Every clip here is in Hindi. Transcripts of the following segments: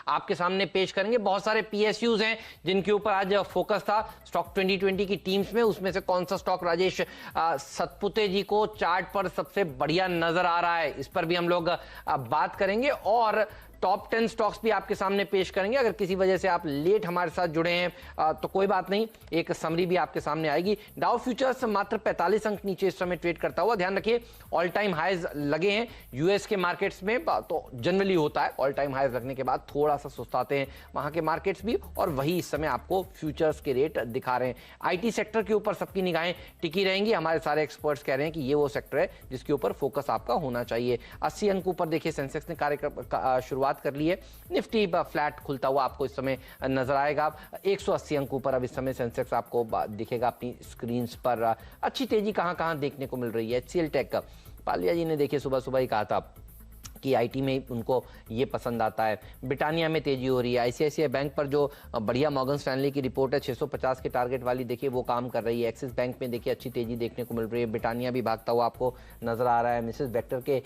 आपके सामने पेश करेंगे। बहुत सारे पीएसयूज हैं जिनके ऊपर आज फोकस था स्टॉक 2020 की टीम्स में। उसमें से कौन सा स्टॉक राजेश सतपुते जी को चार्ट पर सबसे बढ़िया नजर आ रहा है, इस पर भी हम लोग बात करेंगे और टॉप 10 स्टॉक्स भी आपके सामने पेश करेंगे। अगर किसी वजह से आप लेट हमारे साथ जुड़े हैं तो कोई बात नहीं, एक समरी भी आपके सामने आएगी। डाउ फ्यूचर्स मात्र 45 अंक नीचे इस समय ट्रेड करता हुआ। ध्यान रखिए ऑल टाइम हाईज लगे हैं यूएस के मार्केट्स में, तो जनरली होता है ऑल टाइम हाईज लगने के बाद थोड़ा सा सुस्ताते हैं वहां के मार्केट्स भी, और वही इस समय आपको फ्यूचर्स के रेट दिखा रहे हैं। आईटी सेक्टर के ऊपर सबकी निगाहें टिकी रहेंगी। हमारे सारे एक्सपर्ट्स कह रहे हैं कि ये वो सेक्टर है जिसके ऊपर फोकस आपका होना चाहिए। 80 अंक ऊपर देखिए सेंसेक्स ने शुरुआत कर ली है। निफ्टी फ्लैट खुलता हुआ आपको इस समय नजर आएगा। 180 अंक ऊपर अब इस समय सेंसेक्स आपको दिखेगा अपनी स्क्रीन पर। अच्छी तेजी कहां देखने को मिल रही है। एचसीएल टेक, पालिया जी ने देखिए सुबह सुबह ही कहा था कि आईटी में उनको ये पसंद आता है। ब्रिटानिया में तेजी हो रही है। आईसीआईसीआई बैंक पर जो बढ़िया मॉर्गन स्टैनली की रिपोर्ट है 650 के टारगेट वाली, देखिए वो काम कर रही है। एक्सिस बैंक में देखिए अच्छी तेजी देखने को मिल रही है। ब्रिटानिया भी भागता हुआ आपको नजर आ रहा है। मिसेस वेक्टर के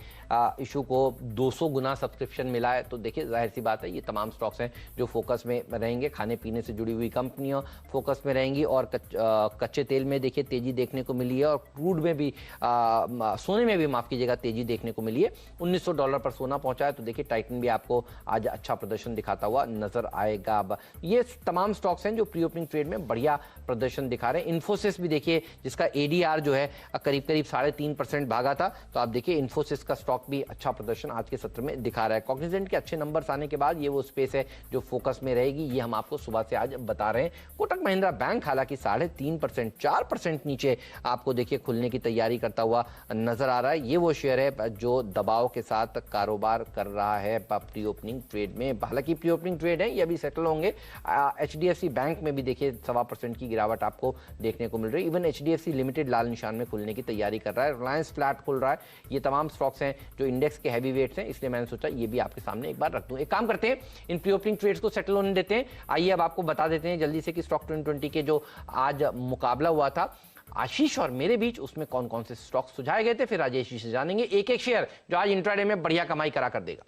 इशू को 200 गुना सब्सक्रिप्शन मिला है, तो देखिए जाहिर सी बात है ये तमाम स्टॉक्स हैं जो फोकस में रहेंगे। खाने पीने से जुड़ी हुई कंपनियां फोकस में रहेंगी। और कच्चे तेल में देखिए तेजी देखने को मिली है, और क्रूड में भी सोने में भी माफ कीजिएगा तेजी देखने को मिली है। $1900 पर सोना पहुंचा है, तो देखिए टाइटन भी आपको आज अच्छा प्रदर्शन दिखाता हुआ नजर आएगा। अब ये तमाम स्टॉक्स हैं जो प्री ओपनिंग ट्रेड में बढ़िया प्रदर्शन दिखा रहे हैं। इन्फोसिस भी देखिए जिसका एडीआर जो है करीब 3.5% भागा था, तो आप देखिए इन्फोसिस का स्टॉक भी अच्छा प्रदर्शन आज के सत्र में दिखा रहा है। कॉग्निजेंट के अच्छे नंबर्स आने के बाद ये वो स्पेस है जो फोकस में रहेगी, ये हम आपको सुबह से आज बता रहे हैं। कोटक महिंद्रा बैंक हालांकि 3.5% 4% नीचे आपको देखिए खुलने की तैयारी करता हुआ नजर आ रहा है। ये वो शेयर है जो दबाव के साथ कारोबार कर रहा है प्री ओपनिंग ट्रेड में। हालांकि प्री ओपनिंग ट्रेड है, ये अभी सेटल होंगे। एचडीएफसी बैंक में भी देखिए 1.25% की गिरावट आपको देखने को मिल रही है। इवन एचडीएफसी लिमिटेड लाल निशान में खुलने की तैयारी कर रहा है। रिलायंस फ्लैट खुल रहा है। ये तमाम स्टॉक्स हैं जो इंडेक्स के हैवी वेट्स हैं, इसलिए मैंने सोचा ये भी आपके सामने एक बार रख दूं। एक काम करते हैं, इन प्री ओपनिंग ट्रेड्स को सेटल होने देते हैं। आइए अब आपको बता देते हैं जल्दी से कि स्टॉक 2020 के जो आज मुकाबला हुआ था आशीष और मेरे बीच, उसमें कौन कौन से स्टॉक सुझाए गए थे, फिर राजेश जी से जानेंगे एक एक शेयर जो आज इंट्राडे में बढ़िया कमाई करा कर देगा।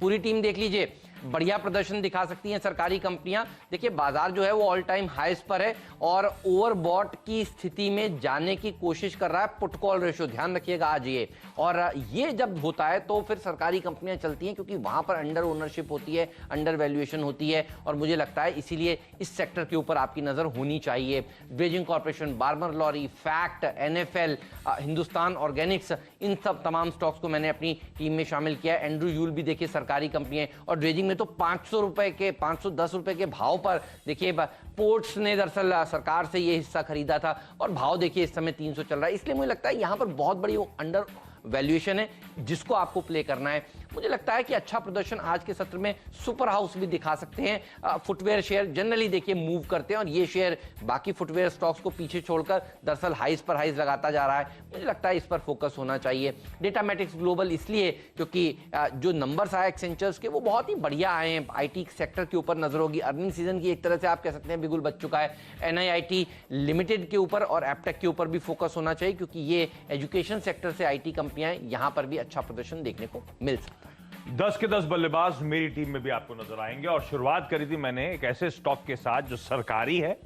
पूरी टीम देख लीजिए, बढ़िया प्रदर्शन दिखा सकती हैं सरकारी कंपनियां। देखिए बाजार जो है वो ऑल टाइम हाईस पर है और ओवरबॉट की स्थिति में जाने की कोशिश कर रहा है। पुट कॉल रेशियो ध्यान रखिएगा आज ये, और ये जब होता है तो फिर सरकारी कंपनियां चलती हैं क्योंकि वहां पर अंडर ओनरशिप होती है, अंडर वैल्यूएशन होती है, और मुझे लगता है इसीलिए इस सेक्टर के ऊपर आपकी नजर होनी चाहिए। Dredging corporation, Balmer Lawrie, FACT, NFL, Hindustan organics, इन सब तमाम स्टॉक्स को मैंने अपनी टीम में शामिल किया है। एंड्रू यूल भी देखिए सरकारी कंपनी है, और ड्रेजिंग में तो 500 रुपए के 510 रुपए के भाव पर देखिए पोर्ट्स ने दरअसल सरकार से ये हिस्सा खरीदा था, और भाव देखिए इस समय 300 चल रहा है। इसलिए मुझे लगता है यहां पर बहुत बड़ी अंडर वैल्यूएशन है जिसको आपको प्ले करना है। मुझे लगता है कि अच्छा प्रदर्शन आज के सत्र में सुपर हाउस भी दिखा सकते हैं। फुटवेयर शेयर जनरली देखिए मूव करते हैं, और ये शेयर बाकी फुटवेयर स्टॉक्स को पीछे छोड़कर दरअसल हाइज पर हाइज लगाता जा रहा है। मुझे लगता है इस पर फोकस होना चाहिए। डेटामेटिक्स ग्लोबल इसलिए क्योंकि जो नंबर्स आए एक्सेंचर्स के वो बहुत ही बढ़िया आए हैं। आईटी सेक्टर के ऊपर नजर होगी। अर्निंग सीजन की एक तरह से आप कह सकते हैं बिगुल बच चुका है। एनआईआईटी लिमिटेड के ऊपर और एपटेक के ऊपर भी फोकस होना चाहिए क्योंकि ये एजुकेशन सेक्टर से आईटी कंपनियां यहां पर भी अच्छा प्रदर्शन देखने को मिल सकता है। 10 के 10 बल्लेबाज मेरी टीम में भी आपको नजर आएंगे, और शुरुआत करी थी मैंने एक ऐसे स्टॉक के साथ जो सरकारी है,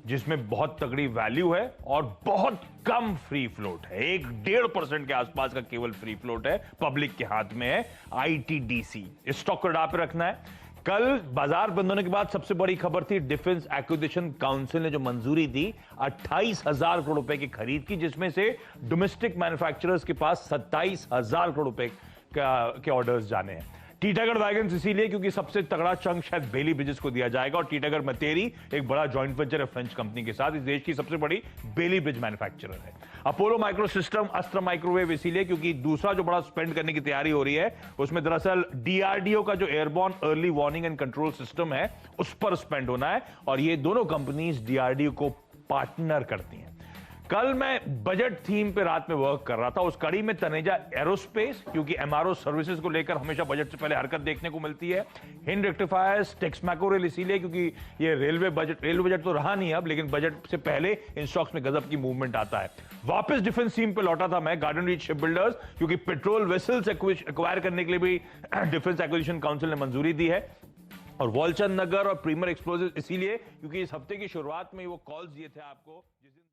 जिसमें बहुत तगड़ी वैल्यू है और बहुत कम फ्री फ्लोट है। 1.5% के आसपास का केवल फ्री फ्लोट है, पब्लिक के हाथ में है। आईटीडीसी, इस स्टॉक को डाल पे रखना है। कल बाजार बंद होने के बाद सबसे बड़ी खबर थी डिफेंस एक्विजिशन काउंसिल ने जो मंजूरी दी 28,000 करोड़ रुपए की खरीद की, जिसमें से डोमेस्टिक मैन्युफैक्चरर्स के पास 27,000 करोड़ रुपए के ऑर्डर्स जाने हैं। टीटागढ़ वैगन्स इसीलिए क्योंकि सबसे तगड़ा चंक शायद बेली ब्रिजेस को दिया जाएगा, और टीटागढ़ मतेरी एक बड़ा जॉइंट वेंचर है फ्रेंच कंपनी के साथ, इस देश की सबसे बड़ी बेली ब्रिज मैन्युफैक्चरर है। अपोलो माइक्रो सिस्टम, अस्त्र माइक्रोवेव इसीलिए क्योंकि दूसरा जो बड़ा स्पेंड करने की तैयारी हो रही है उसमें दरअसल डीआरडीओ का जो airborne early warning and control system है उस पर स्पेंड होना है, और ये दोनों कंपनीज डीआरडीओ को पार्टनर करती हैं। कल मैं बजट थीम पे रात में वर्क कर रहा था, उस कड़ी में तनेजा एरोस्पेस, क्योंकि एमआरओ सर्विसेज को लेकर हमेशा बजट से पहले हरकत देखने को मिलती है। हिंड रेक्टिफायर्स, टेक्स मैकोरेल, इसीलिए क्योंकि ये रेलवे बजट तो रहा नहीं अब, लेकिन बजट से पहले इन स्टॉक्स में गजब की मूवमेंट आता है। वापस डिफेंस थीम पे लौटा था मैं, गार्डन रीच शिप बिल्डर्स, क्योंकि पेट्रोल वेसल्स एक्वायर करने के लिए भी डिफेंस एक्विजिशन काउंसिल ने मंजूरी दी है। और वॉलचंद नगर और प्रीमियर एक्सप्लोजिव इसीलिए क्योंकि इस हफ्ते की शुरुआत में वो कॉल्स दिए थे आपको।